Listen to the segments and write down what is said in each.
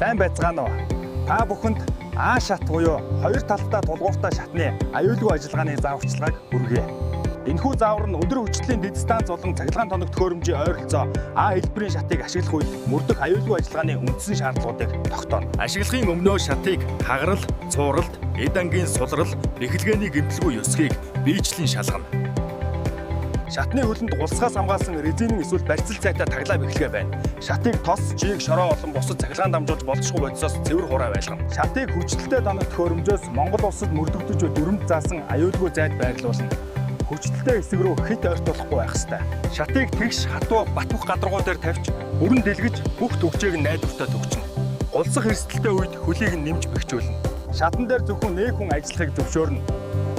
Сайн байцгаана уу? Та бүхэнд А шат буюу хоёр талтай тулгууртай шатны аюулгүй ажиллагааны зааварчилгааг хүргэе. Энэхүү заавар нь өндөр хүчлийн дэд станц болон цахилгаан тоног төхөөрөмжийн ойролцоо А хэлбэрийн шатыг ашиглах үед мөрдөх аюулгүй ажиллагааны үндсэн шаардлагуудыг тогтооно. Ашиглахын өмнөө шатыг хагарал, цууралт, эд ангийн сулрал, эхлэгээний гэмтэлгүй ёсгийг биечлэн шалгана. Шатны хөлөнд улсгаас хамгаалсан резинийн эсвэл барьцал цайтай таглаа бэхлэгээ байна. Шатыг тос, жиг, шороо болон бусад цахилгаан дамжуулж болцсохгүй бодисоос цэвэр хураа байлгана. Шатыг хүчтэй тоног төхөөрөмжөөс Монгол улсад мөрдөгдөж буй дүрмд заасан аюулгүй зайд байрлуулна. Хүчтэй хэсэг рүү хит ойртуулахгүй байх ёстой. Шатыг тэгш хатуу батбах гадаргуу дээр тавьж бүрэн дэлгэж бүх төгчээг нь найдвартай төгчнө. Гулсах эрсдэлтэй үед хөлийг нь нэмж бэхжүүлнэ. Шатан дээр зөвхөн нэг хүн ажиллахыг зөвшөөрнө.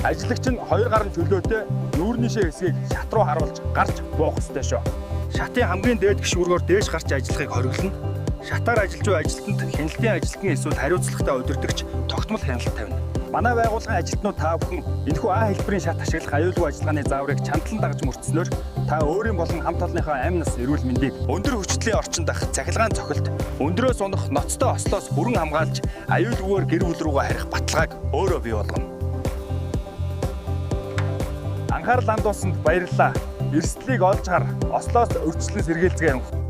Ажлагч нь 2 гаруй чөлөөтэй нүүрнийшээ хэсгийг шат руу харуулж гарч буух ёстой шүү. Шатын хамгийн дээд гишүүргөөр дээш гарч ажиллахыг хориглоно. Шатаар ажиллаж буй ажилтнанд хяналтын ажилтны эсвэл хариуцлагатай удирдагч тогтмол хяналт тавина. Манай байгууллагын ажилтнууд та бүхэн энэхүү А хэлбэрийн шат ашиглах аюулгүй ажиллагааны зааврыг чандлан дагаж мөрдснөөр та өөрийн болон хамт олонныхоо амь нас эрүүл мэндийг өндөр хүчлийн орчинд дах цахилгаан цохилт, өндрөөс унах ноцтой ослоос бүрэн хамгаалж аюулгүйгээр гэр бүл рүүгээ харих баталгааг өөрөө бий болгоно. Анхаарал хандуулсанд баярлалаа. Эрсдлийг олж хар, ослоос өрчлөн сэргээлцгээе.